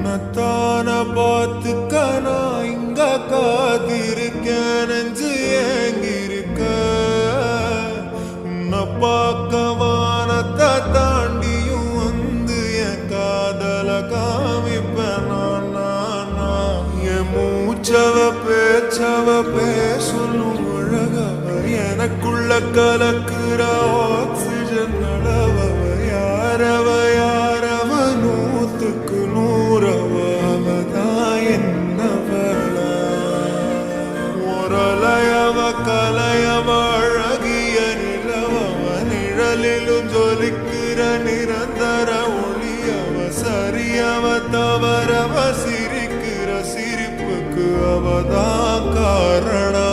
உன்னத்தான பார்த்துக்க நான் இங்க காத்திருக்கேன், நெஞ்சு ஏங்கிருக்க. உன்னை பார்க்க வானத்தை தாண்டியும் வந்து என் காதல காமிப்பேன் நான். என் மூச்சவ பேச்சவ பேசலும் அழகவ, எனக்குள்ள கலக்குற ஆக்சிஜன் அளவவ. யாரவ யாரவ நூத்துக்கு நூறவ, அவதான் என்னவள. முரலையவ கலையவ அழகிய நிலவவ, நிழலிலும் ஜொலிக்கிற நிரந்தர ஒளியவ. சரியவ தவறவ சிரிக்கிற சிரிப்புக்கு அவதான் காரணம்.